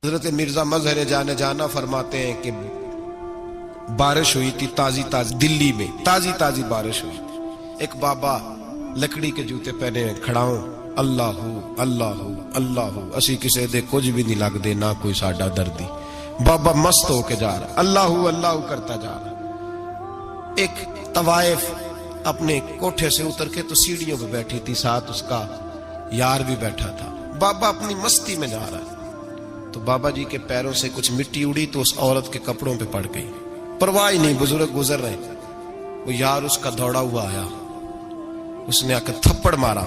حضرت مرزا مظہر جانے جانا فرماتے ہیں کہ بارش ہوئی تھی تازی دلی میں تازی بارش ہوئی تھی. ایک بابا لکڑی کے جوتے پہنے کھڑا ہوں، اللہ اللہ اللہ، اسی کسی دے کچھ بھی نہیں لگ دے، نہ کوئی ساڈا دردی. بابا مست ہو کے جا رہا، اللہ اللہ کرتا جا رہا. ایک طوائف اپنے کوٹھے سے اتر کے تو سیڑھیوں پہ بیٹھی تھی، ساتھ اس کا یار بھی بیٹھا تھا. بابا اپنی مستی میں جا رہا ہے تو بابا جی کے پیروں سے کچھ مٹی اڑی تو اس عورت کے کپڑوں پہ پڑ گئی. پرواہ نہیں، بزرگ گزر رہے. وہ یار اس کا دوڑا ہوا آیا، اس نے آ کے تھپڑ مارا.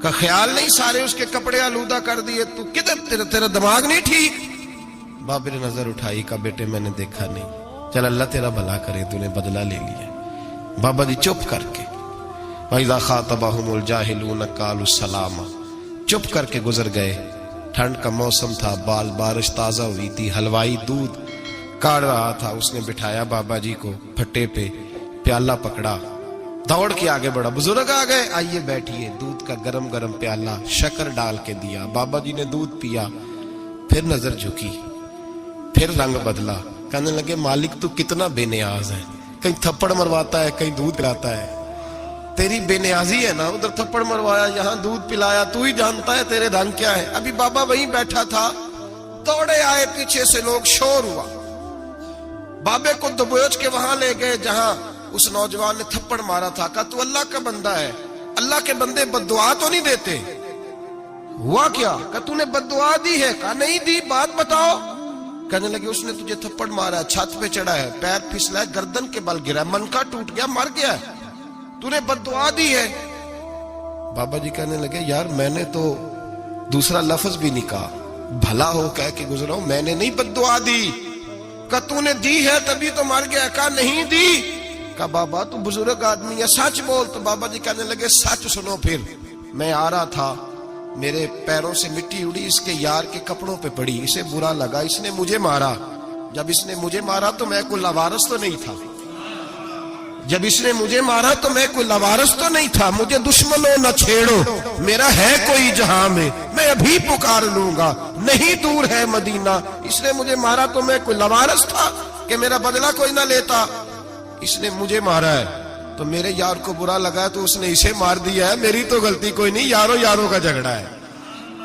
کا خیال نہیں سارے اس کے کپڑے آلودہ کر دیے، تو کدھر تیرا دماغ نہیں ٹھیک؟ بابا نے نظر اٹھائی، کہا بیٹے میں نے دیکھا نہیں، چل اللہ تیرا بھلا کرے، تو نے بدلہ لے لیا. بابا جی چپ کر کے وَإِذَا خَاطَبَهُمُ الْجَاهِلُونَ قَالُوا السَّلَامَ، چپ کر کے گزر گئے. ٹھنڈ کا موسم تھا، بارش تازہ ہوئی تھی، حلوائی دودھ کاڑ رہا تھا. اس نے بٹھایا بابا جی کو پھٹے پہ، پیالہ پکڑا، دوڑ کے آگے بڑھا. بزرگ آ گئے، آئیے بیٹھیے. دودھ کا گرم پیالہ شکر ڈال کے دیا. بابا جی نے دودھ پیا، پھر نظر جھکی، پھر رنگ بدلا. کہنے لگے مالک تو کتنا بے نیاز ہے، کہیں تھپڑ مرواتا ہے، کہیں دودھ پلاتا ہے. تیری بے نیازی ہے نا، ادھر تھپڑ مروایا، یہاں دودھ پلایا، تو ہی جانتا ہے تیرے رنگ کیا ہے. ابھی بابا وہیں بیٹھا تھا، دوڑے آئے پیچھے سے لوگ، شور ہوا. بابے کو دبوچ کے وہاں لے گئے جہاں اس نوجوان نے تھپڑ مارا تھا. کہا تو اللہ کا بندہ ہے، اللہ کے بندے بد دعا تو نہیں دیتے. ہوا کیا؟ کہا تو نے بد دعا دی ہے؟ کہا نہیں دی، بات بتاؤ. کہنے لگے اس نے تجھے تھپڑ مارا ہے، چھت پہ چڑھا ہے، پیر پھسلا ہے، گردن کے بل گرا، منکا ٹوٹ گیا، مر گیا ہے، تو نے بد دعا دی ہے. بابا جی کہنے لگے یار میں نے تو دوسرا لفظ بھی نہیں کہا، بھلا ہو کہہ کے گزرا ہوں، میں نے نہیں بد دعا دی. کہا تو نے دی ہے تبھی تو مر گیا. کہا نہیں دی. کہا بابا تو بزرگ آدمی ہے، سچ بول. تو بابا جی کہنے لگے سچ سنو. پھر میں آ رہا تھا، میرے پیروں سے مٹی اڑی، اس کے یار کے کپڑوں پہ پڑی، اسے برا لگا، اس نے مجھے مارا. جب اس نے مجھے مارا تو میں کوئی لوارث تو نہیں تھا، جب اس نے مجھے مارا تو میں کوئی لوارث تو نہیں تھا. مجھے دشمنوں نہ چھیڑو، میرا ہے کوئی جہاں میں ابھی پکار لوں گا، نہیں دور ہے مدینہ. اس نے مجھے مارا تو میں کوئی لوارث تھا کہ میرا بدلہ کوئی نہ لیتا. اس نے مجھے مارا ہے تو میرے یار کو برا لگا ہے تو اس نے اسے مار دیا ہے، میری تو غلطی کوئی نہیں. یاروں کا جھگڑا ہے،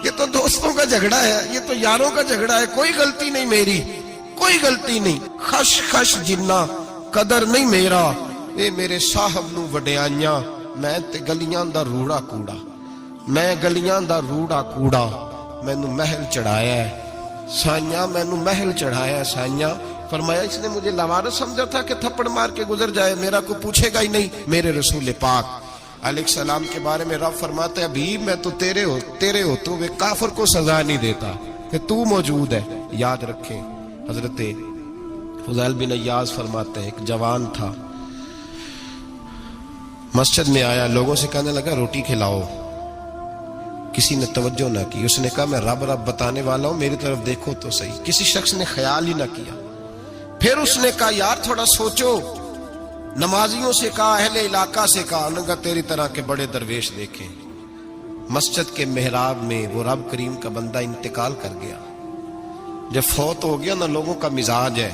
یہ تو دوستوں کا جھگڑا ہے، یہ تو یاروں کا جھگڑا ہے، کوئی غلطی نہیں میری، کوئی غلطی نہیں. خش جنہ قدر نہیں میرا، اے میرے صاحب نو وڈیائیاں، میں تے گلیاں دا روڑا کوڑا، میں گلیاں دا روڑا کوڑا. میں نو محل چڑھایا ہے سائیاں، میں نو محل چڑھایا ہے سائیاں. فرمایا اس نے مجھے لوارث سمجھا تھا کہ تھپڑ مار کے گزر جائے، میرا کو پوچھے گا ہی نہیں. میرے رسول پاک علیہ السلام کے بارے میں رب فرماتے ہیں ابھی میں تو تیرے ہو تو وہ کافر کو سزا نہیں دیتا کہ تو موجود ہے. یاد رکھیں حضرت فضیل بن ایاز فرماتے ہیں ایک جوان تھا، مسجد میں آیا، لوگوں سے کہنے لگا روٹی کھلاؤ. کسی نے توجہ نہ کی. اس نے کہا میں رب بتانے والا ہوں، میری طرف دیکھو تو صحیح. کسی شخص نے خیال ہی نہ کیا. پھر اس نے کہا یار تھوڑا سوچو. نمازیوں سے کہا، اہل علاقہ سے کہا، انہوں نے کہا تیری طرح کے بڑے درویش دیکھیں. مسجد کے محراب میں وہ رب کریم کا بندہ انتقال کر گیا. جب فوت ہو گیا نا، لوگوں کا مزاج ہے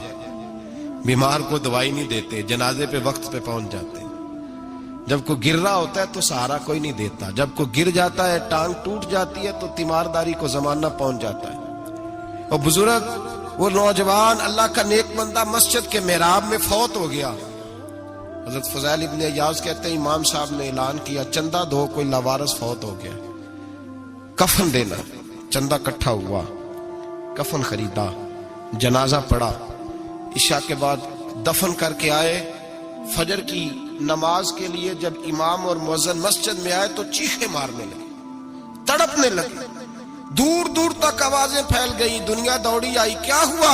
بیمار کو دوائی نہیں دیتے، جنازے پہ وقت پہ پہنچ جاتے. جب کوئی گر رہا ہوتا ہے تو سہارا کوئی نہیں دیتا، جب کوئی گر جاتا ہے ٹانگ ٹوٹ جاتی ہے تو تیمارداری کو زمانہ پہنچ جاتا ہے. اور بزرگ وہ نوجوان اللہ کا نیک بندہ مسجد کے محراب میں فوت ہو گیا. حضرت فضیل ابن ایاز کہتے ہیں امام صاحب نے اعلان کیا چندہ دو، کوئی لاوارث فوت ہو گیا، کفن دینا. چندہ کٹھا ہوا، کفن خریدا، جنازہ پڑا، عشاء کے بعد دفن کر کے آئے. فجر کی نماز کے لیے جب امام اور مؤذن مسجد میں آئے تو چیخیں مارنے لگے، تڑپنے لگے، دور دور تک آوازیں پھیل گئی. دنیا دوڑی آئی، کیا ہوا؟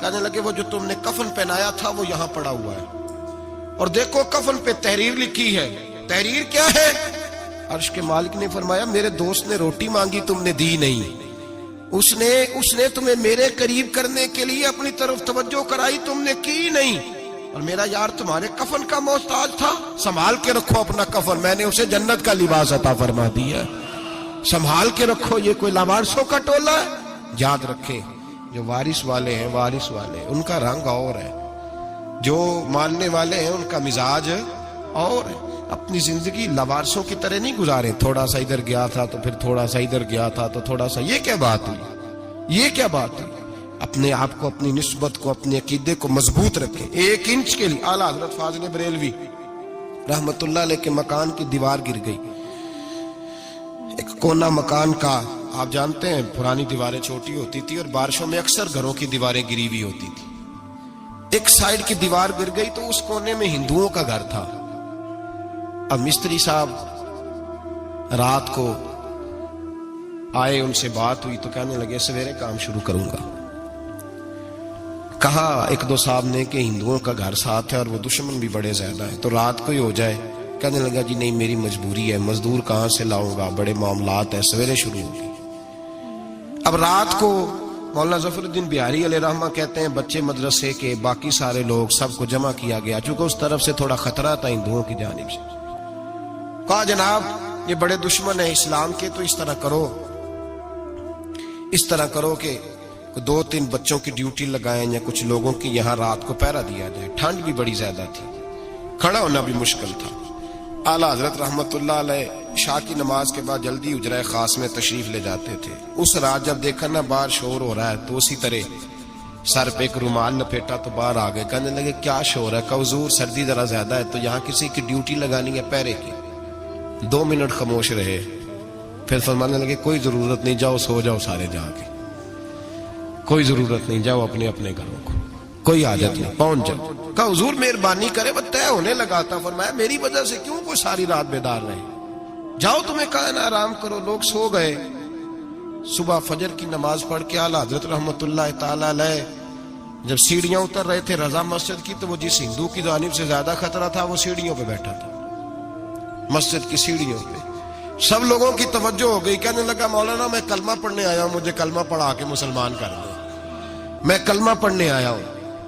کہنے لگے وہ جو تم نے کفن پہنایا تھا وہ یہاں پڑا ہوا ہے، اور دیکھو کفن پہ تحریر لکھی ہے. تحریر کیا ہے؟ عرش کے مالک نے فرمایا میرے دوست نے روٹی مانگی، تم نے دی نہیں. اس نے تمہیں میرے قریب کرنے کے لیے اپنی طرف توجہ کرائی، تم نے کی نہیں. اور میرا یار تمہارے کفن کا محتاج تھا، سنبھال کے رکھو اپنا کفن، میں نے اسے جنت کا لباس عطا فرما دیا، سنبھال کے رکھو. یہ کوئی لاوارثوں کا ٹولہ ہے؟ یاد رکھیں جو وارث والے ہیں ان کا رنگ اور ہے، جو ماننے والے ہیں ان کا مزاج اور ہے۔ اپنی زندگی لوارثوں کی طرح نہیں گزارے، تھوڑا سا ادھر گیا تھا تو پھر تھوڑا سا ادھر گیا تھا تو تھوڑا سا، یہ کیا بات ہوئی، یہ کیا بات ہوئی؟ اپنے آپ کو، اپنی نسبت کو، اپنے عقیدے کو مضبوط رکھیں۔ 1 انچ کے لیے اعلیٰ حضرت فاضل بریلوی رحمت اللہ علیہ کے مکان کی دیوار گر گئی، ایک کونا مکان کا، آپ جانتے ہیں پرانی دیواریں چھوٹی ہوتی تھی اور بارشوں میں اکثر گھروں کی دیواریں گری ہوئی ہوتی تھی، ایک سائیڈ کی دیوار گر گئی تو اس کونے میں ہندوؤں کا گھر تھا۔ اب مستری صاحب رات کو آئے، ان سے بات ہوئی تو کہنے لگے سویرے کام شروع کروں گا۔ کہا 1-2 صاحب نے کہ ہندوؤں کا گھر ساتھ ہے اور وہ دشمن بھی بڑے زیادہ ہیں، تو رات کو ہی ہو جائے۔ کہنے لگا جی نہیں، میری مجبوری ہے، مزدور کہاں سے لاؤں گا، بڑے معاملات ہیں، سویرے شروع ہوگی۔ اب رات کو مولانا ظفر الدین بہاری علیہ رحمہ کہتے ہیں بچے مدرسے کے، باقی سارے لوگ، سب کو جمع کیا گیا، چونکہ اس طرف سے تھوڑا خطرہ تھا ہندوؤں کی جانب سے۔ کہا جناب یہ بڑے دشمن ہیں اسلام کے، تو اس طرح کرو کہ 2-3 بچوں کی ڈیوٹی لگائیں یا کچھ لوگوں کی یہاں رات کو پہرا دیا جائے، ٹھنڈ بھی بڑی زیادہ تھی، کھڑا ہونا بھی مشکل تھا۔ اعلیٰ حضرت رحمت اللہ علیہ عشاء کی نماز کے بعد جلدی حجرہ خاص میں تشریف لے جاتے تھے۔ اس رات جب دیکھا نا باہر شور ہو رہا ہے تو اسی طرح سر پہ ایک رومال لپیٹا تو باہر آ گئے، کہنے لگے کیا شور ہے؟ کہ حضور سردی ذرا زیادہ ہے تو یہاں کسی کی ڈیوٹی لگانی ہے پہرے کی۔ 2 منٹ خاموش رہے، پھر فرمانے لگے کوئی ضرورت نہیں، جاؤ سو جاؤ سارے جا کے، کوئی ضرورت نہیں، جاؤ اپنے اپنے گھروں کو، کوئی حاجت نہیں، پہنچ جاؤ۔ کہا حضور مہربانی کرے، وہ طے ہونے لگا تھا۔ فرمایا میری وجہ سے کیوں کوئی ساری رات بیدار رہے، جاؤ تمہیں کہا نا آرام کرو۔ لوگ سو گئے۔ صبح فجر کی نماز پڑھ کے اعلیٰ حضرت رحمت اللہ تعالی علیہ جب سیڑھیاں اتر رہے تھے رضا مسجد کی، تو وہ جس ہندو کی جانب سے زیادہ خطرہ تھا وہ سیڑھیوں پہ بیٹھا تھا، مسجد کی سیڑھیوں پہ۔ سب لوگوں کی توجہ ہو گئی، کہنے لگا مولانا میں کلمہ پڑھنے آیا ہوں، مجھے کلمہ پڑھا کے مسلمان کر دو، میں کلمہ پڑھنے آیا ہوں،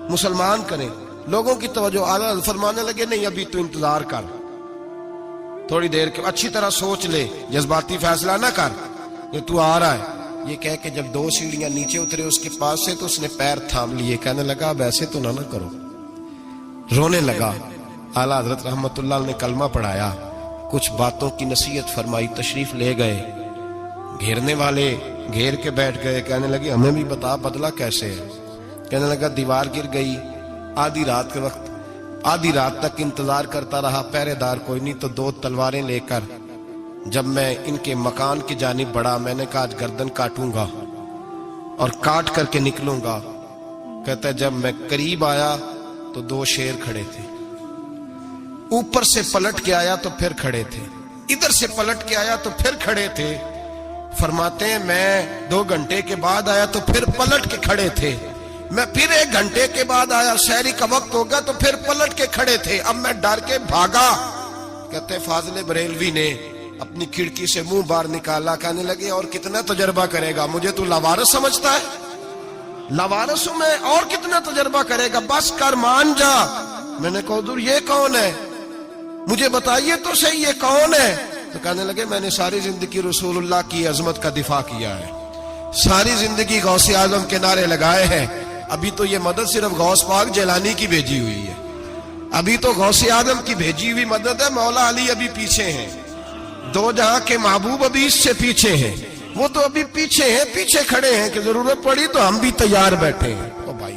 مسلمان کریں۔ لوگوں کی توجہ، اعلیٰ فرمانے لگے نہیں ابھی تو انتظار کر، تھوڑی دیر کے اچھی طرح سوچ لے، جذباتی فیصلہ نہ کر کہ تو آ رہا ہے۔ یہ کہہ کے جب 2 سیڑھیاں نیچے اترے اس کے پاس سے تو اس نے پیر تھام لیے، کہنے لگا اب ایسے تو نہ کرو، رونے لگا۔ اعلیٰ حضرت رحمت اللہ نے کلمہ پڑھایا، کچھ باتوں کی نصیحت فرمائی، تشریف لے گئے۔ گھیرنے والے گھیر کے بیٹھ گئے، کہنے لگے ہمیں بھی بتا بدلہ کیسے ہے۔ کہنے لگا دیوار گر گئی، آدھی رات کے وقت، آدھی رات تک انتظار کرتا رہا، پہرے دار کوئی نہیں، تو 2 تلواریں لے کر جب میں ان کے مکان کی جانب بڑھا، میں نے کہا آج گردن کاٹوں گا اور کاٹ کر کے نکلوں گا۔ کہتا ہے جب میں قریب آیا تو 2 شیر کھڑے تھے، اوپر سے پلٹ کے آیا تو پھر کھڑے تھے، ادھر سے پلٹ کے آیا تو پھر کھڑے تھے۔ فرماتے ہیں میں 2 گھنٹے کے بعد آیا تو پھر پلٹ کے کھڑے تھے، میں پھر 1 گھنٹے کے بعد آیا، سحری کا وقت ہو گیا تو پھر پلٹ کے کھڑے تھے۔ اب میں ڈر کے بھاگا۔ کہتے فاضل بریلوی نے اپنی کھڑکی سے منہ باہر نکالا، کہنے لگے اور کتنا تجربہ کرے گا، مجھے تو لاوارث سمجھتا ہے، لاوارث ہوں میں، اور کتنا تجربہ کرے گا، بس کر مان جا۔ میں نے کہا حضور یہ کون ہے، مجھے بتائیے تو صحیح یہ کون ہے۔ تو کہنے لگے میں نے ساری زندگی رسول اللہ کی عظمت کا دفاع کیا ہے، ساری زندگی غوث اعظم کے نعرے لگائے ہیں، ابھی تو یہ مدد صرف غوث پاک جیلانی کی بھیجی ہوئی ہے، ابھی تو غوث اعظم کی بھیجی ہوئی مدد ہے، مولا علی ابھی پیچھے ہیں، 2 جہاں کے محبوب ابھی اس سے پیچھے ہیں، وہ تو ابھی پیچھے ہیں، پیچھے کھڑے ہیں کہ ضرورت پڑی تو ہم بھی تیار بیٹھے ہیں۔ تو بھائی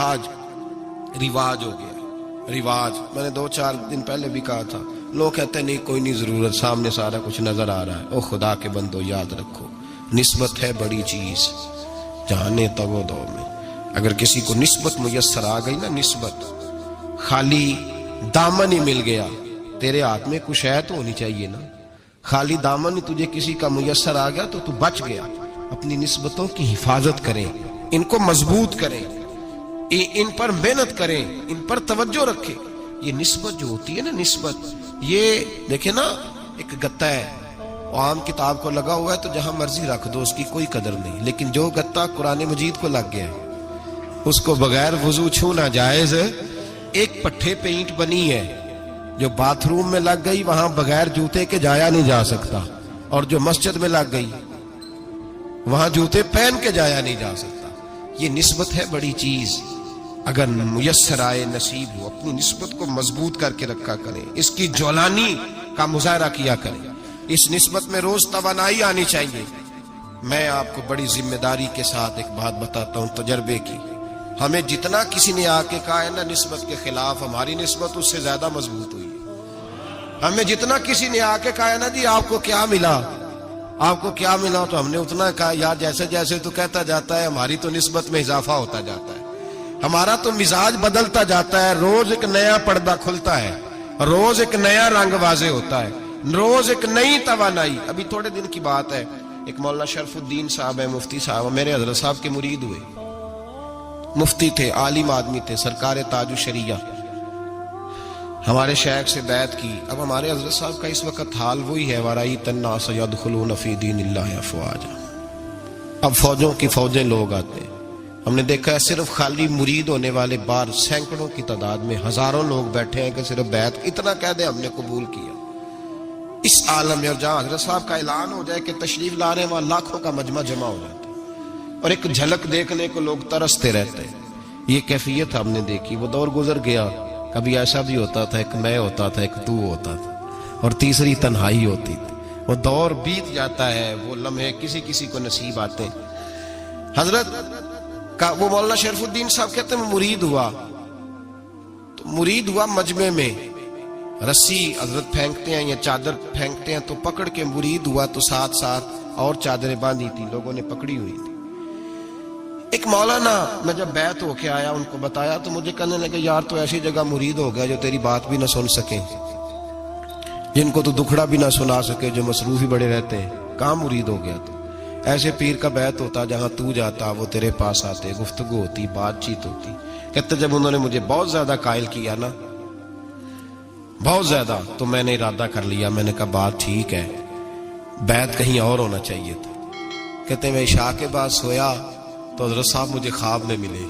آج رواج ہو گیا، رواج، میں نے 2-4 دن پہلے بھی کہا تھا، لوگ کہتے ہیں نہیں کوئی نہیں ضرورت، سامنے سارا کچھ نظر آ رہا ہے۔ او خدا کے بندو یاد رکھو، نسبت ہے بڑی چیز، جانے تو وہ دو میں، اگر کسی کو نسبت میسر آ گئی نا، نسبت، خالی دامن ہی مل گیا، تیرے ہاتھ میں کچھ ہے تو ہونی چاہیے نا، خالی دامن ہی تجھے کسی کا میسر آ گیا تو بچ گیا۔ اپنی نسبتوں کی حفاظت کریں، ان کو مضبوط کریں، ان پر محنت کریں، ان پر توجہ رکھیں۔ یہ نسبت جو ہوتی ہے نا، نسبت، یہ دیکھیں نا، ایک گتا ہے عام کتاب کو لگا ہوا ہے تو جہاں مرضی رکھ دو، اس کی کوئی قدر نہیں، لیکن جو گتا قرآن مجید کو لگ گیا ہے اس کو بغیر وضو چھونا جائز ہے۔ ایک پٹھے پہ اینٹ بنی ہے، جو باتھ روم میں لگ گئی وہاں بغیر جوتے کے جایا نہیں جا سکتا، اور جو مسجد میں لگ گئی وہاں جوتے پہن کے جایا نہیں جا سکتا۔ یہ نسبت ہے بڑی چیز، اگر میسر آئے نصیب ہو اپنی نسبت کو مضبوط کر کے رکھا کریں، اس کی جولانی کا مظاہرہ کیا کریں، اس نسبت میں روز توانائی آنی چاہیے۔ میں آپ کو بڑی ذمہ داری کے ساتھ ایک بات بتاتا ہوں تجربے کی، ہمیں جتنا کسی نے آ کے کہا ہے نا نسبت کے خلاف، ہماری نسبت اس سے زیادہ مضبوط ہوئی ہے۔ ہمیں جتنا کسی نے آ کے کہا ہے نا جی آپ کو کیا ملا، آپ کو کیا ملا، تو ہم نے اتنا کہا یار جیسے جیسے تو کہتا جاتا ہے ہماری تو نسبت میں اضافہ ہوتا جاتا ہے، ہمارا تو مزاج بدلتا جاتا ہے، روز ایک نیا پردہ کھلتا ہے، روز ایک نیا رنگ واضح ہوتا ہے، روز ایک نئی توانائی۔ ابھی تھوڑے دن کی بات ہے، ایک مولانا شرف الدین صاحب ہے، مفتی صاحب، میرے حضرت صاحب کے مرید ہوئے، مفتی تھے، عالم آدمی تھے، سرکار تاج الشریعہ، ہمارے شیخ سے بیعت کی۔ اب ہمارے حضرت صاحب کا اس وقت حال وہی ہے، وَرَأَيْتَ النَّاسَ يَدْخُلُونَ فِي دِينِ اللَّهِ أَفْوَاجًا، اب فوجوں کی فوجیں لوگ آتے ہیں۔ ہم نے دیکھا ہے صرف خالی مرید ہونے والے بار سینکڑوں کی تعداد میں ہزاروں لوگ بیٹھے ہیں کہ صرف بیعت اتنا کہہ دیں ہم نے قبول کیا۔ اس عالم میں اور جہاں حضرت صاحب کا اعلان ہو جائے کہ تشریف لا رہے ہیں وہاں لاکھوں کا مجمع جمع ہو جاتا ہے اور ایک جھلک دیکھنے کو لوگ ترستے رہتے ہیں۔ یہ کیفیت ہم نے دیکھی، وہ دور گزر گیا، کبھی ایسا بھی ہوتا تھا ایک میں ہوتا تھا، ایک تو ہوتا تھا، اور تیسری تنہائی ہوتی تھی۔ وہ دور بیت جاتا ہے، وہ لمحے کسی کسی کو نصیب آتے ہیں۔ حضرت کا وہ مولانا شرف الدین صاحب کہتے ہیں مرید ہوا، تو مرید ہوا مجمع میں، رسی حضرت پھینکتے ہیں یا چادر پھینکتے ہیں تو پکڑ کے مرید ہوا، تو ساتھ ساتھ اور چادریں باندھی تھی، لوگوں نے پکڑی ہوئی تھی۔ ایک مولانا، میں جب بیعت ہو کے آیا ان کو بتایا تو مجھے کہنے لگے یار تو ایسی جگہ مرید ہو گیا جو تیری بات بھی نہ سن سکیں، جن کو تو دکھڑا بھی نہ سنا سکے، جو مصروف ہی بڑے رہتے ہیں، کہاں مرید ہو گیا تو؟ ایسے پیر کا بیعت ہوتا جہاں تو جاتا وہ تیرے پاس آتے، گفتگو ہوتی، بات چیت ہوتی۔ کہتے جب انہوں نے مجھے بہت زیادہ قائل کیا نا، بہت زیادہ، تو میں نے ارادہ کر لیا، میں نے کہا بات ٹھیک ہے، بیعت کہیں اور ہونا چاہیے تھا۔ کہتے میں عشاء کے بعد سویا تو حضرت صاحب مجھے خواب میں ملے،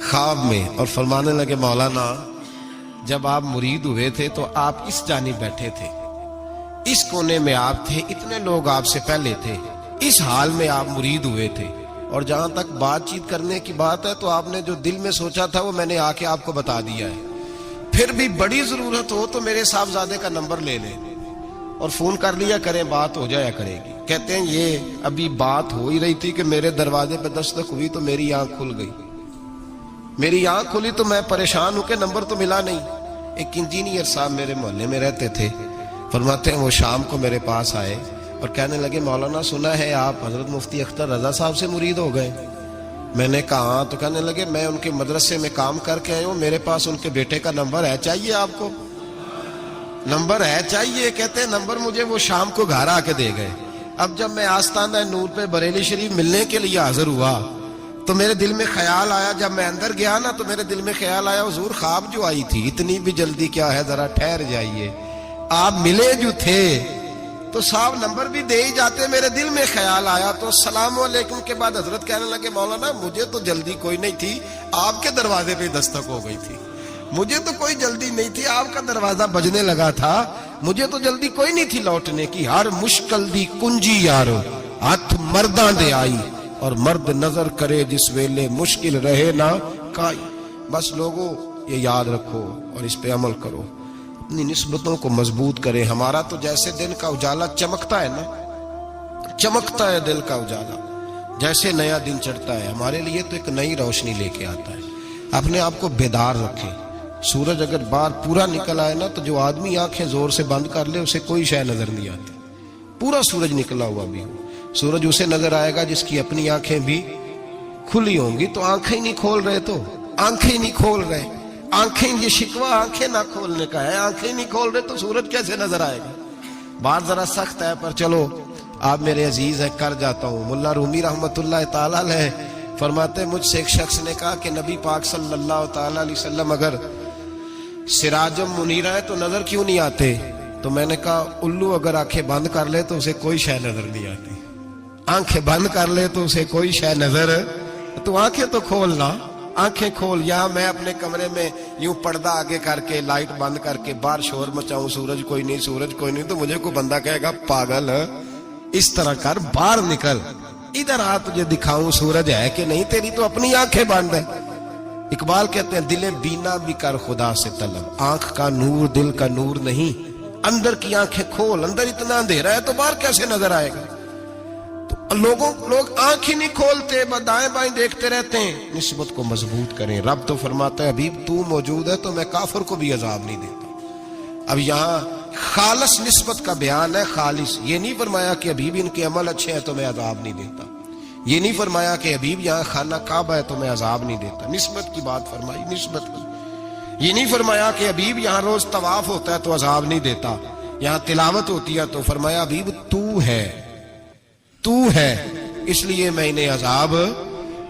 خواب میں، اور فرمانے لگے مولانا جب آپ مرید ہوئے تھے تو آپ اس جانب بیٹھے تھے، اس کونے میں آپ تھے، اتنے لوگ آپ سے پہلے تھے، اس حال میں آپ مرید ہوئے تھے، اور جہاں تک بات چیت کرنے کی بات ہے تو آپ نے جو دل میں سوچا تھا وہ میں نے آ کے آپ کو بتا دیا ہے، پھر بھی بڑی ضرورت ہو تو میرے صاحبزادے کا نمبر لے لیں اور فون کر لیا کریں، بات ہو جایا کرے گی۔ کہتے ہیں یہ ابھی بات ہو ہی رہی تھی کہ میرے دروازے پہ دستک ہوئی تو میری آنکھ کھل گئی، میری آنکھ کھلی تو میں پریشان ہوں کہ نمبر تو ملا نہیں۔ ایک انجینئر صاحب میرے محلے میں رہتے تھے، فرماتے ہیں وہ شام کو میرے پاس آئے اور کہنے لگے مولانا سنا ہے آپ حضرت مفتی اختر رضا صاحب سے مرید ہو گئے؟ میں نے کہا ہاں، تو کہنے لگے میں ان کے مدرسے میں کام کر کے آئے ہوں، میرے پاس ان کے بیٹے کا نمبر ہے، چاہیے آپ کو؟ نمبر ہے چاہیے؟ کہتے ہیں نمبر مجھے وہ شام کو گھر آ کے دے گئے۔ اب جب میں آستانہ نور پہ بریلی شریف ملنے کے لیے حاضر ہوا تو میرے دل میں خیال آیا، جب میں اندر گیا نا تو میرے دل میں خیال آیا حضور خواب جو آئی تھی اتنی بھی جلدی کیا ہے، ذرا ٹھہر جائیے، آپ ملے جو تھے تو صاحب نمبر بھی دے ہی جاتے۔ میرے دل میں خیال آیا تو السلام علیکم کے بعد حضرت کہنے لگے مولانا مجھے تو جلدی کوئی نہیں تھی، آپ کے دروازے پہ دستک ہو گئی تھی، مجھے تو کوئی جلدی نہیں تھی، آپ کا دروازہ بجنے لگا تھا، مجھے تو جلدی کوئی نہیں تھی لوٹنے کی۔ ہر مشکل دی کنجی یارو ہاتھ مرداں دے آئی، اور مرد نظر کرے جس ویلے مشکل رہے نہ کائی۔ بس لوگوں یہ یاد رکھو اور اس پہ عمل کرو، اپنی نسبتوں کو مضبوط کریں۔ ہمارا تو جیسے دن کا اجالا چمکتا ہے نا، چمکتا ہے دل کا اجالا، جیسے نیا دن چڑھتا ہے ہمارے لیے تو ایک نئی روشنی لے کے آتا ہے۔ اپنے آپ کو بیدار رکھیں۔ سورج اگر باہر پورا نکل آئے نا تو جو آدمی آنکھیں زور سے بند کر لے اسے کوئی شے نظر نہیں آتی، پورا سورج نکلا ہوا بھی ہو۔ سورج اسے نظر آئے گا جس کی اپنی آنکھیں بھی کھلی ہوں گی، تو آنکھیں نہیں کھول رہے، تو آنکھیں نہیں کھول رہے، آنکھیں، یہ شکوہ آنکھیں نہ کھولنے کا ہے، آنکھیں نہیں کھول رہے تو سورج کیسے نظر آئے گا؟ بات ذرا سخت ہے پر چلو آپ میرے عزیز ہے کر جاتا ہوں۔ ملا رومی رحمت اللہ تعالی علیہ فرماتے مجھ سے ایک شخص نے کہا کہ نبی پاک صلی اللہ تعالی علیہ وسلم اگر سراجم منیرہ ہے تو نظر کیوں نہیں آتے؟ تو میں نے کہا الو اگر آنکھیں بند کر لے تو اسے کوئی شے نظر نہیں آتی، آنکھیں بند کر لے تو اسے کوئی شے نظر، تو آنکھیں تو کھولنا، آنکھیں کھول۔ یہاں میں اپنے کمرے میں یوں پردہ آگے کر کے لائٹ بند کر کے باہر شور مچاؤں، سورج کوئی نہیں، سورج کوئی نہیں، تو مجھے کوئی بندہ کہے گا پاگل، اس طرح کر، باہر نکل، ادھر آ تجھے دکھاؤں سورج ہے کہ نہیں، تیری تو اپنی آنکھیں بند ہے۔ اقبال کہتے ہیں دل بینا بھی کر خدا سے طلب، آنکھ کا نور دل کا نور نہیں، اندر کی آنکھیں کھول، اندر اتنا اندھیرا ہے تو باہر کیسے نظر آئے گا؟ تو لوگ آنکھ ہی نہیں کھولتے، دائیں بائیں دیکھتے رہتے ہیں۔ نسبت کو مضبوط کریں۔ رب تو فرماتا ہے حبیب تو موجود ہے تو میں کافر کو بھی عذاب نہیں دیتا۔ اب یہاں خالص نسبت کا بیان ہے، خالص، یہ نہیں فرمایا کہ حبیب ان کے عمل اچھے ہیں تو میں عذاب نہیں دیتا، یہ نہیں فرمایا کہ حبیب یہاں خانہ کعبہ ہے تو میں عذاب نہیں دیتا، نسبت کی بات فرمائی، نسبت کی۔ یہ نہیں فرمایا کہ حبیب یہاں روز طواف ہوتا ہے تو عذاب نہیں دیتا، یہاں تلاوت ہوتی ہے تو فرمایا حبیب تو ہے اس لیے میں انہیں عذاب۔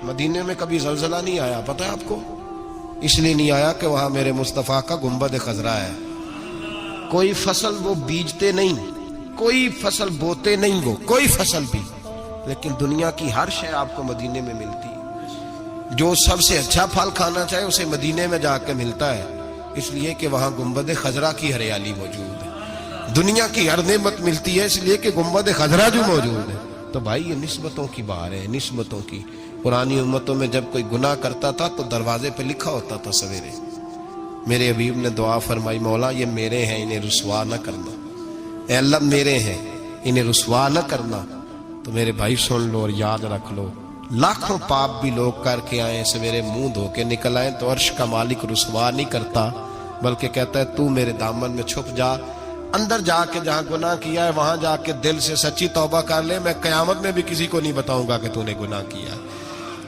مدینے میں کبھی زلزلہ نہیں آیا، پتہ ہے آپ کو؟ اس لیے نہیں آیا کہ وہاں میرے مصطفیٰ کا گنبد خضرا ہے۔ کوئی فصل وہ بیجتے نہیں، کوئی فصل بوتے نہیں، وہ کوئی فصل بھی، لیکن دنیا کی ہر شے آپ کو مدینے میں ملتی ہے۔ جو سب سے اچھا پھل کھانا چاہے اسے مدینے میں جا کے ملتا ہے، اس لیے کہ وہاں گنبد خضرا کی ہریالی موجود ہے۔ دنیا کی ہر نعمت ملتی ہے اس لیے کہ گنبد خضرا جو موجود ہے۔ تو بھائی یہ نسبتوں کی بات ہے، نسبتوں کی۔ پرانی امتوں میں جب کوئی گناہ کرتا تھا تو دروازے پہ لکھا ہوتا تھا سویرے، میرے حبیب نے دعا فرمائی مولا یہ میرے ہیں انہیں رسوا نہ کرنا، اے اللہ میرے ہیں انہیں رسوا نہ کرنا۔ تو میرے بھائی سن لو اور یاد رکھ لو، لاکھوں پاپ بھی لوگ کر کے آئیں، سویرے منہ دھو کے نکل آئیں تو عرش کا مالک رسوا نہیں کرتا، بلکہ کہتا ہے تو میرے دامن میں چھپ جا، اندر جا کے جہاں گناہ کیا ہے وہاں جا کے دل سے سچی توبہ کر لے، میں قیامت میں بھی کسی کو نہیں بتاؤں گا کہ تو نے گناہ کیا۔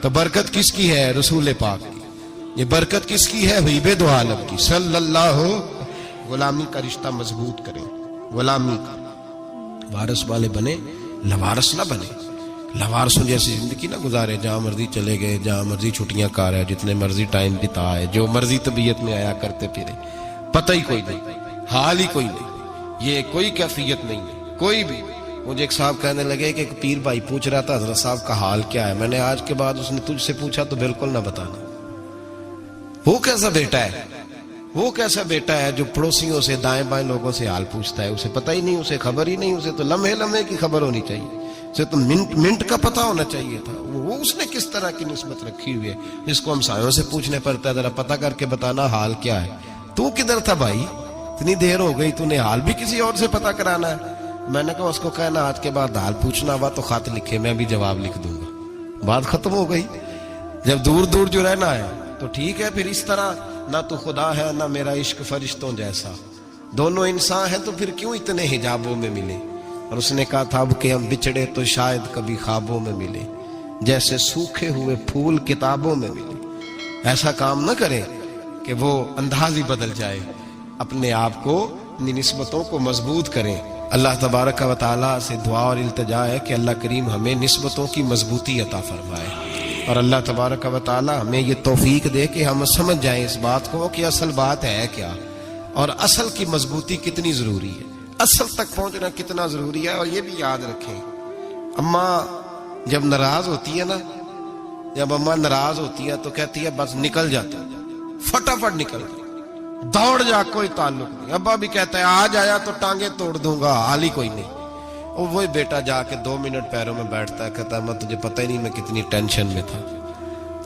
تو برکت کس کی ہے؟ رسول پاک کی۔ یہ برکت کس کی ہے؟ حبیب دو عالم کی صلی اللہ۔ غلامی کا رشتہ مضبوط کریں، غلامی کا وارث والے بنے، لوارث نہ بنے۔ لوارثوں جیسی زندگی نہ گزارے، جہاں مرضی چلے گئے، جہاں مرضی چھٹیاں کار ہے، جتنے مرضی ٹائم بتا ہے، جو مرضی طبیعت میں آیا کرتے پھرے، پتہ ہی کوئی نہیں، حال ہی کوئی نہیں، یہ کوئی کیفیت نہیں ہے کوئی بھی۔ مجھے ایک صاحب کہنے لگے کہ ایک پیر بھائی پوچھ رہا تھا حضرت صاحب کا حال کیا ہے، میں نے آج کے بعد اس نے تجھ سے پوچھا تو بالکل نہ بتانا۔ وہ کیسا بیٹا ہے، وہ کیسا بیٹا ہے جو پڑوسیوں سے دائیں بائیں لوگوں سے حال پوچھتا ہے، اسے پتہ ہی نہیں، اسے خبر ہی نہیں، اسے تو لمحے لمحے کی خبر ہونی چاہیے، اسے تو منٹ کا پتہ ہونا چاہیے تھا۔ وہ اس نے کس طرح کی نسبت رکھی ہوئی ہے جس کو ہم سایوں سے پوچھنے پڑتا ہے ذرا پتہ کر کے بتانا حال کیا ہے۔ تو کدھر تھا بھائی، اتنی دیر ہو گئی، تو نے حال بھی کسی اور سے پتہ کرانا ہے؟ میں نے کہا اس کو کہنا آج کے بعد حال پوچھنا ہوا تو خط لکھے، میں بھی جواب لکھ دوں گا، بات ختم ہو گئی۔ جب دور دور جو رہنا ہے تو ٹھیک ہے، پھر اس طرح نہ تو خدا ہے نہ میرا عشق فرشتوں جیسا، دونوں انسان ہیں تو پھر کیوں اتنے حجابوں میں ملے؟ اور اس نے کہا تھا اب کہ ہم بچھڑے تو شاید کبھی خوابوں میں ملے، جیسے سوکھے ہوئے پھول کتابوں میں ملے۔ ایسا کام نہ کریں کہ وہ انداز ہی بدل جائے، اپنے آپ کو، اپنی نسبتوں کو مضبوط کریں۔ اللہ تبارک و تعالیٰ سے دعا اور التجا ہے کہ اللہ کریم ہمیں نسبتوں کی مضبوطی عطا فرمائے، اور اللہ تبارک و تعالیٰ ہمیں یہ توفیق دے کہ ہم سمجھ جائیں اس بات کو کہ اصل بات ہے کیا، اور اصل کی مضبوطی کتنی ضروری ہے، اصل تک پہنچنا کتنا ضروری ہے۔ اور یہ بھی یاد رکھیں، اماں جب ناراض ہوتی ہے نا، جب اماں ناراض ہوتی ہے تو کہتی ہے بس نکل جاتا، فٹافٹ نکل گئی، دوڑ جا، کوئی تعلق نہیں۔ ابا بھی کہتا ہے آج آیا تو ٹانگیں توڑ دوں گا، حال ہی کوئی نہیں۔ اور وہی بیٹا جا کے 2 منٹ پیروں میں بیٹھتا ہے، کہتا ہے میں تجھے پتہ ہی نہیں میں کتنی ٹینشن میں تھا۔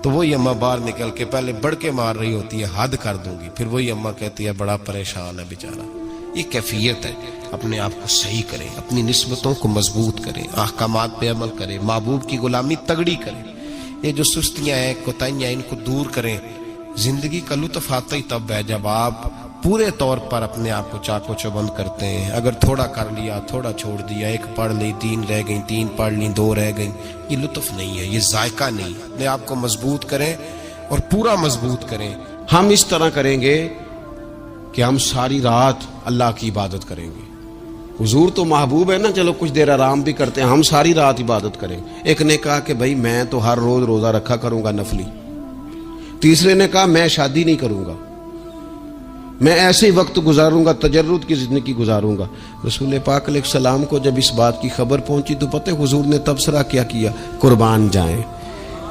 تو وہی اماں باہر نکل کے پہلے بڑکے مار رہی ہوتی ہے حد کر دوں گی، پھر وہی اماں کہتی ہے بڑا پریشان ہے بیچارہ۔ یہ کیفیت ہے، اپنے آپ کو صحیح کریں، اپنی نسبتوں کو مضبوط کریں، احکامات پہ عمل کریں، محبوب کی غلامی تگڑی کریں۔ یہ جو سستیاں ہیں، کوتاہیاں، ان کو دور کریں۔ زندگی کا لطف آتا ہی تب ہے جب آپ پورے طور پر اپنے آپ کو چاق و چوبند کرتے ہیں۔ اگر تھوڑا کر لیا، تھوڑا چھوڑ دیا، 1 پڑھ لی، 3 رہ گئیں، 3 پڑھ لی، 2 رہ گئیں، یہ لطف نہیں ہے، یہ ذائقہ نہیں۔ اپنے آپ کو مضبوط کریں اور پورا مضبوط کریں۔ ہم اس طرح کریں گے کہ ہم ساری رات اللہ کی عبادت کریں گے۔ حضور تو محبوب ہے نا، چلو کچھ دیر آرام بھی کرتے ہیں، ہم ساری رات عبادت کریں۔ ایک نے کہا کہ بھائی میں تو ہر روز روزہ رکھا کروں گا نفلی، تیسرے نے کہا میں شادی نہیں کروں گا، میں ایسے ہی وقت گزاروں گا، تجرد کی زندگی گزاروں گا۔ رسول پاک علیہ السلام کو جب اس بات کی خبر پہنچی تو پتہ حضور نے تبصرہ کیا کیا؟ قربان جائیں،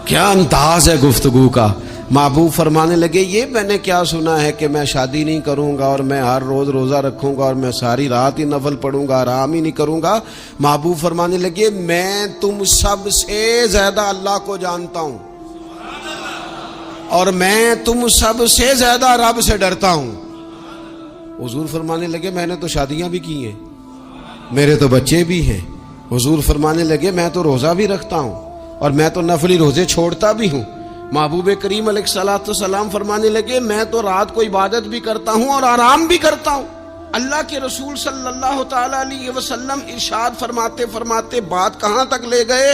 کیا انداز ہے گفتگو کا، محبوب فرمانے لگے یہ میں نے کیا سنا ہے کہ میں شادی نہیں کروں گا اور میں ہر روز روزہ رکھوں گا اور میں ساری رات ہی نفل پڑھوں گا، آرام ہی نہیں کروں گا۔ محبوب فرمانے لگے میں تم سب سے زیادہ اللہ کو جانتا ہوں اور میں تم سب سے زیادہ رب سے ڈرتا ہوں۔ حضور فرمانے لگے میں نے تو شادیاں بھی کی ہیں، میرے تو بچے بھی ہیں۔ حضور فرمانے لگے میں تو روزہ بھی رکھتا ہوں اور میں تو نفلی روزے چھوڑتا بھی ہوں۔ محبوب کریم علیہ الصلوۃ والسلام فرمانے لگے میں تو رات کو عبادت بھی کرتا ہوں اور آرام بھی کرتا ہوں۔ اللہ کے رسول صلی اللہ تعالی علیہ وسلم ارشاد فرماتے فرماتے بات کہاں تک لے گئے؟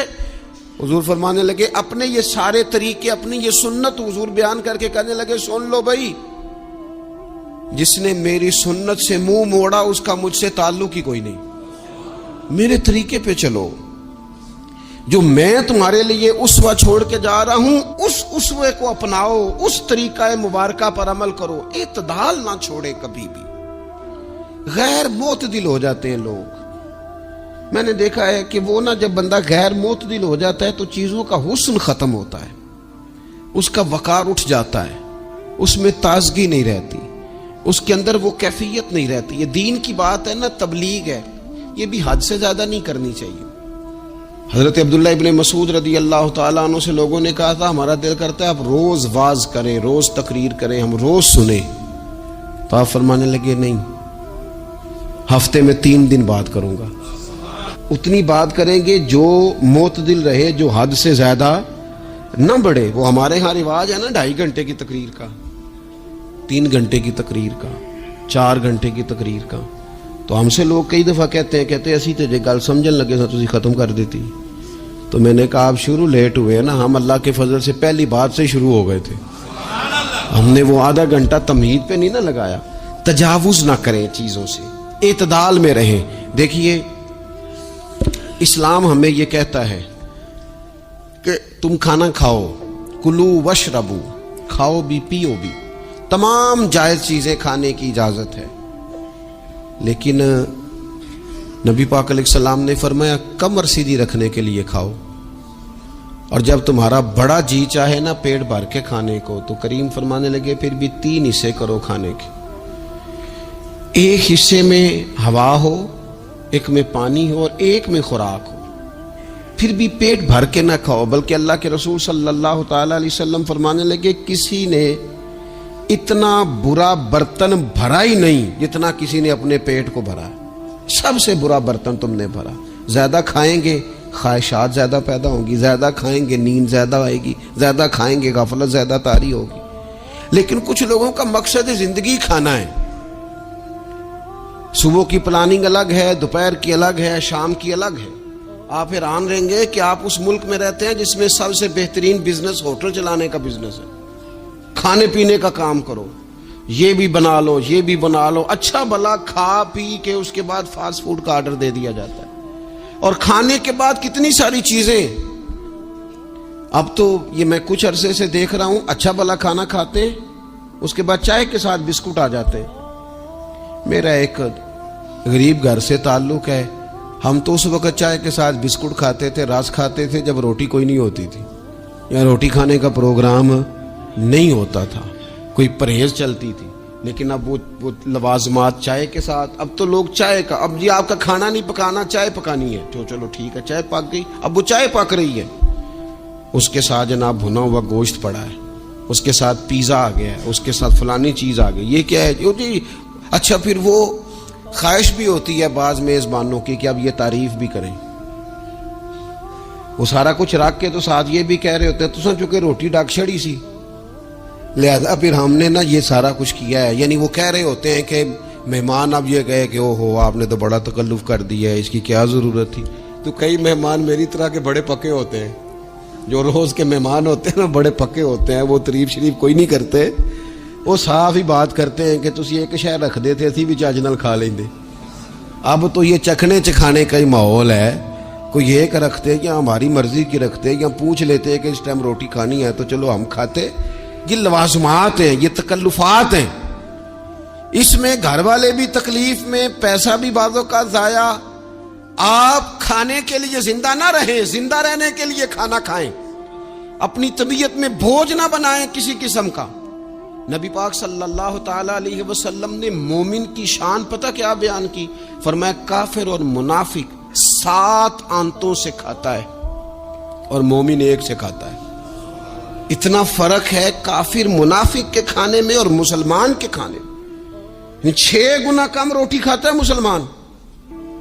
حضور فرمانے لگے اپنے یہ سارے طریقے، اپنی یہ سنت حضور بیان کر کے کہنے لگے سن لو بھائی، جس نے میری سنت سے منہ موڑا اس کا مجھ سے تعلق ہی کوئی نہیں، میرے طریقے پہ چلو۔ جو میں تمہارے لیے اسوہ چھوڑ کے جا رہا ہوں اس اسوے کو اپناؤ، اس طریقہ مبارکہ پر عمل کرو، اعتدال نہ چھوڑے کبھی بھی۔ غیر معتدل ہو جاتے ہیں لوگ، میں نے دیکھا ہے کہ وہ جب بندہ غیر معتدل ہو جاتا ہے تو چیزوں کا حسن ختم ہوتا ہے، اس کا وقار اٹھ جاتا ہے، اس میں تازگی نہیں رہتی، اس کے اندر وہ کیفیت نہیں رہتی۔ یہ دین کی بات ہے نا، تبلیغ ہے، یہ بھی حد سے زیادہ نہیں کرنی چاہیے۔ حضرت عبداللہ ابن مسعود رضی اللہ تعالیٰ عنہ سے لوگوں نے کہا تھا ہمارا دل کرتا ہے آپ روز واز کریں، روز تقریر کریں، ہم روز سنیں، تو آپ فرمانے لگے نہیں، ہفتے میں 3 دن بات کروں گا، اتنی بات کریں گے جو معتدل رہے، جو حد سے زیادہ نہ بڑھے۔ وہ ہمارے ہاں رواج ہے نا 2.5 گھنٹے کی تقریر کا، 3 گھنٹے کی تقریر کا، 4 گھنٹے کی تقریر کا۔ تو ہم سے لوگ کئی دفعہ کہتے ہیں اسی تے گل سمجھن لگے سا تسی ختم کر دیتی۔ تو میں نے کہا آپ شروع لیٹ ہوئے نا، ہم اللہ کے فضل سے پہلی بات سے شروع ہو گئے تھے، ہم نے وہ آدھا گھنٹہ تمہید پہ نہیں نہ لگایا۔ تجاوز نہ کریں چیزوں سے، اعتدال میں رہیں۔ دیکھیے اسلام ہمیں یہ کہتا ہے کہ تم کھانا کھاؤ، کلو وشربو، کھاؤ بھی پیو بھی، تمام جائز چیزیں کھانے کی اجازت ہے، لیکن نبی پاک علیہ السلام نے فرمایا کمر سیدھی رکھنے کے لیے کھاؤ، اور جب تمہارا بڑا جی چاہے نا پیٹ بھر کے کھانے کو تو کریم فرمانے لگے پھر بھی 3 حصے کرو کھانے کے، ایک حصے میں ہوا ہو، ایک میں پانی ہو اور ایک میں خوراک ہو، پھر بھی پیٹ بھر کے نہ کھاؤ۔ بلکہ اللہ کے رسول صلی اللہ تعالی علیہ وسلم فرمانے لگے کسی نے اتنا برا برتن بھرا ہی نہیں جتنا کسی نے اپنے پیٹ کو بھرا، سب سے برا برتن تم نے بھرا۔ زیادہ کھائیں گے خواہشات زیادہ پیدا ہوں گی، زیادہ کھائیں گے نیند زیادہ آئے گی، زیادہ کھائیں گے غفلت زیادہ طاری ہوگی۔ لیکن کچھ لوگوں کا مقصد زندگی کھانا ہے، صبح کی پلاننگ الگ ہے، دوپہر کی الگ ہے، شام کی الگ ہے۔ آپ حیران رہیں گے کہ آپ اس ملک میں رہتے ہیں جس میں سب سے بہترین بزنس ہوٹل چلانے کا بزنس ہے، کھانے پینے کا کام کرو، یہ بھی بنا لو یہ بھی بنا لو، اچھا بھلا کھا پی کے اس کے بعد فاسٹ فوڈ کا آرڈر دے دیا جاتا ہے، اور کھانے کے بعد کتنی ساری چیزیں۔ اب تو یہ میں کچھ عرصے سے دیکھ رہا ہوں، اچھا بھلا کھانا کھاتے ہیں، اس کے بعد چائے کے ساتھ بسکٹ آ جاتے ہیں۔ میرا ایک غریب گھر سے تعلق ہے، ہم تو اس وقت چائے کے ساتھ بسکٹ کھاتے تھے، رس کھاتے تھے جب روٹی کوئی نہیں ہوتی تھی، یا روٹی کھانے کا پروگرام نہیں ہوتا تھا، کوئی پرہیز چلتی تھی۔ لیکن اب وہ لوازمات چائے کے ساتھ، اب تو لوگ چائے کا، اب جی آپ کا کھانا نہیں پکانا چائے پکانی ہے، تو چلو ٹھیک ہے چائے پک گئی، اب وہ چائے پک رہی ہے، اس کے ساتھ جناب بھنا ہوا گوشت پڑا ہے، اس کے ساتھ پیزا آ گیا ہے، اس کے ساتھ فلانی چیز آ گئی، یہ کیا ہے جی؟ اچھا پھر وہ خواہش بھی ہوتی ہے بعض میزبانوں کی کہ اب یہ تعریف بھی کریں، وہ سارا کچھ رکھ کے تو ساتھ یہ بھی کہہ رہے ہوتے ہیں تو چونکہ روٹی ڈاک چھڑی سی، لہذا پھر ہم نے نا یہ سارا کچھ کیا ہے۔ یعنی وہ کہہ رہے ہوتے ہیں کہ مہمان اب یہ کہے کہ او ہو آپ نے تو بڑا تکلف کر دیا ہے، اس کی کیا ضرورت تھی۔ تو کئی مہمان میری طرح کے بڑے پکے ہوتے ہیں، جو روز کے مہمان ہوتے ہیں نا بڑے پکے ہوتے ہیں، وہ تعریف شریف کوئی نہیں کرتے، وہ صاف ہی بات کرتے ہیں کہ تسی ایک شے رکھ دے تھے اسی بھی چاج نال کھا لیں دے۔ اب تو یہ چکھنے چکھانے کا ہی ماحول ہے، کوئی ایک رکھتے یا ہماری مرضی کی رکھتے یا پوچھ لیتے کہ اس ٹائم روٹی کھانی ہے تو چلو ہم کھاتے۔ یہ لوازمات ہیں، یہ تکلفات ہیں، اس میں گھر والے بھی تکلیف میں، پیسہ بھی بعضوں کا ضائع۔ آپ کھانے کے لیے زندہ نہ رہیں، زندہ رہنے کے لیے کھانا کھائیں۔ اپنی طبیعت میں بوجھ نہ بنائیں کسی قسم کا. نبی پاک صلی اللہ تعالی علیہ وسلم نے مومن کی شان پتہ کیا بیان کی؟ فرمایا کافر اور منافق 7 آنتوں سے کھاتا ہے اور مومن 1 سے کھاتا ہے. اتنا فرق ہے کافر منافق کے کھانے میں اور مسلمان کے کھانے میں. 6 گنا کم روٹی کھاتا ہے مسلمان،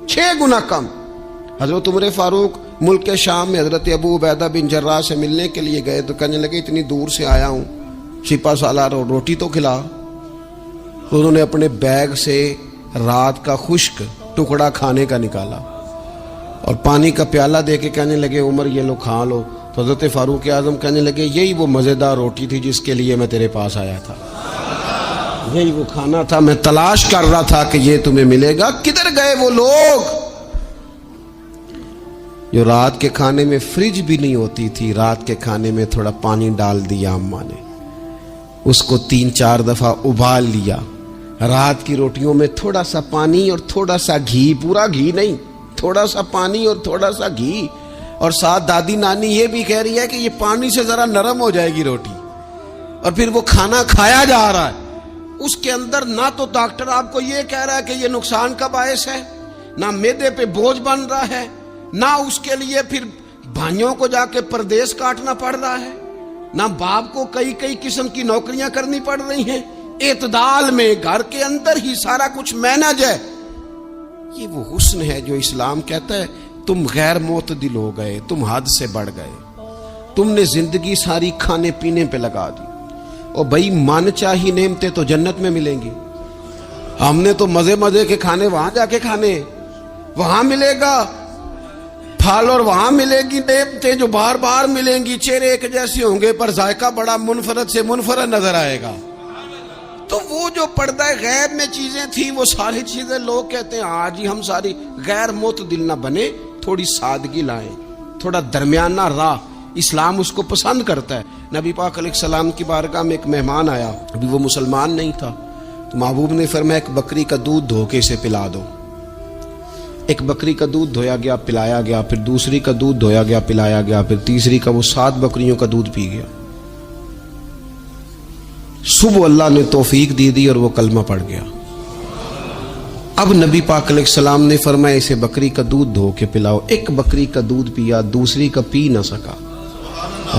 6 گنا کم. حضرت عمر فاروق ملک شام میں حضرت ابو عبیدہ بن جراح سے ملنے کے لیے گئے تو کہنے لگے اتنی دور سے آیا ہوں، شپا سالار روٹی تو کھلا. انہوں نے اپنے بیگ سے رات کا خشک ٹکڑا کھانے کا نکالا اور پانی کا پیالہ دے کے کہنے لگے عمر یہ لو کھا لو. تو حضرت فاروق اعظم کہنے لگے یہی وہ مزیدار روٹی تھی جس کے لیے میں تیرے پاس آیا تھا، یہی وہ کھانا تھا، میں تلاش کر رہا تھا کہ یہ تمہیں ملے گا. کدھر گئے وہ لوگ جو رات کے کھانے میں فریج بھی نہیں ہوتی تھی، رات کے کھانے میں تھوڑا پانی ڈال دیا اماں نے، اس کو 3-4 دفعہ ابال لیا. رات کی روٹیوں میں تھوڑا سا پانی اور تھوڑا سا گھی، پورا گھی نہیں، تھوڑا سا پانی اور تھوڑا سا گھی. اور ساتھ دادی نانی یہ بھی کہہ رہی ہے کہ یہ پانی سے ذرا نرم ہو جائے گی روٹی. اور پھر وہ کھانا کھایا جا رہا ہے. اس کے اندر نہ تو ڈاکٹر آپ کو یہ کہہ رہا ہے کہ یہ نقصان کا باعث ہے، نہ معدے پہ بوجھ بن رہا ہے، نہ اس کے لیے پھر بھائیوں کو جا کے پردیس کاٹنا پڑ رہا ہے، نہ باپ کو کئی قسم کی نوکریاں کرنی پڑ رہی ہیں. اعتدال میں گھر کے اندر ہی سارا کچھ مینج ہے. یہ وہ حسن ہے جو اسلام کہتا ہے تم غیر معتدل ہو گئے، تم حد سے بڑھ گئے، تم نے زندگی ساری کھانے پینے پہ لگا دی. اور بھائی من چاہی نعمتیں تو جنت میں ملیں گی. ہم نے تو مزے کے کھانے وہاں جا کے کھانے، وہاں ملے گا پھل اور وہاں ملے گی نعمتیں جو بار بار ملیں گی. چہرے ایک جیسے ہوں گے پر ذائقہ بڑا منفرد سے منفرد نظر آئے گا. تو وہ جو پردہ غیب میں چیزیں تھیں وہ ساری چیزیں لوگ کہتے ہیں آج ہی ہم ساری غیر معتدل نہ بنے، تھوڑی سادگی لائیں، تھوڑا درمیانہ راہ. اسلام اس کو پسند کرتا ہے. نبی پاک علیہ السلام کی بارگاہ میں ایک مہمان آیا، ابھی وہ مسلمان نہیں تھا، تو محبوب نے فرمایا ایک بکری کا دودھ دھو کے اسے پلا دو. ایک بکری کا دودھ دھویا گیا، پلایا گیا، پھر دوسری کا دودھ دھویا گیا، پلایا گیا، پھر تیسری کا. وہ 7 بکریوں کا دودھ پی گیا. صبح اللہ نے توفیق دی اور وہ کلمہ پڑھ گیا. اب نبی پاک علیہ السلام نے فرمایا اسے بکری کا دودھ دھو کے پلاؤ. ایک بکری کا دودھ پیا، دوسری کا پی نہ سکا،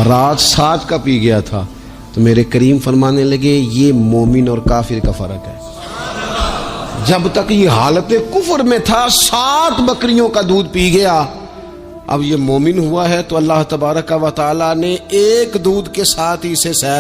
رات 7 کا پی گیا تھا. تو میرے کریم فرمانے لگے یہ مومن اور کافر کا فرق ہے. جب تک یہ حالت کفر میں تھا 7 بکریوں کا دودھ پی گیا. اب یہ مومن ہوا ہے تو اللہ تبارک و تعالی نے ایک دودھ کے ساتھ ہی اسے سیر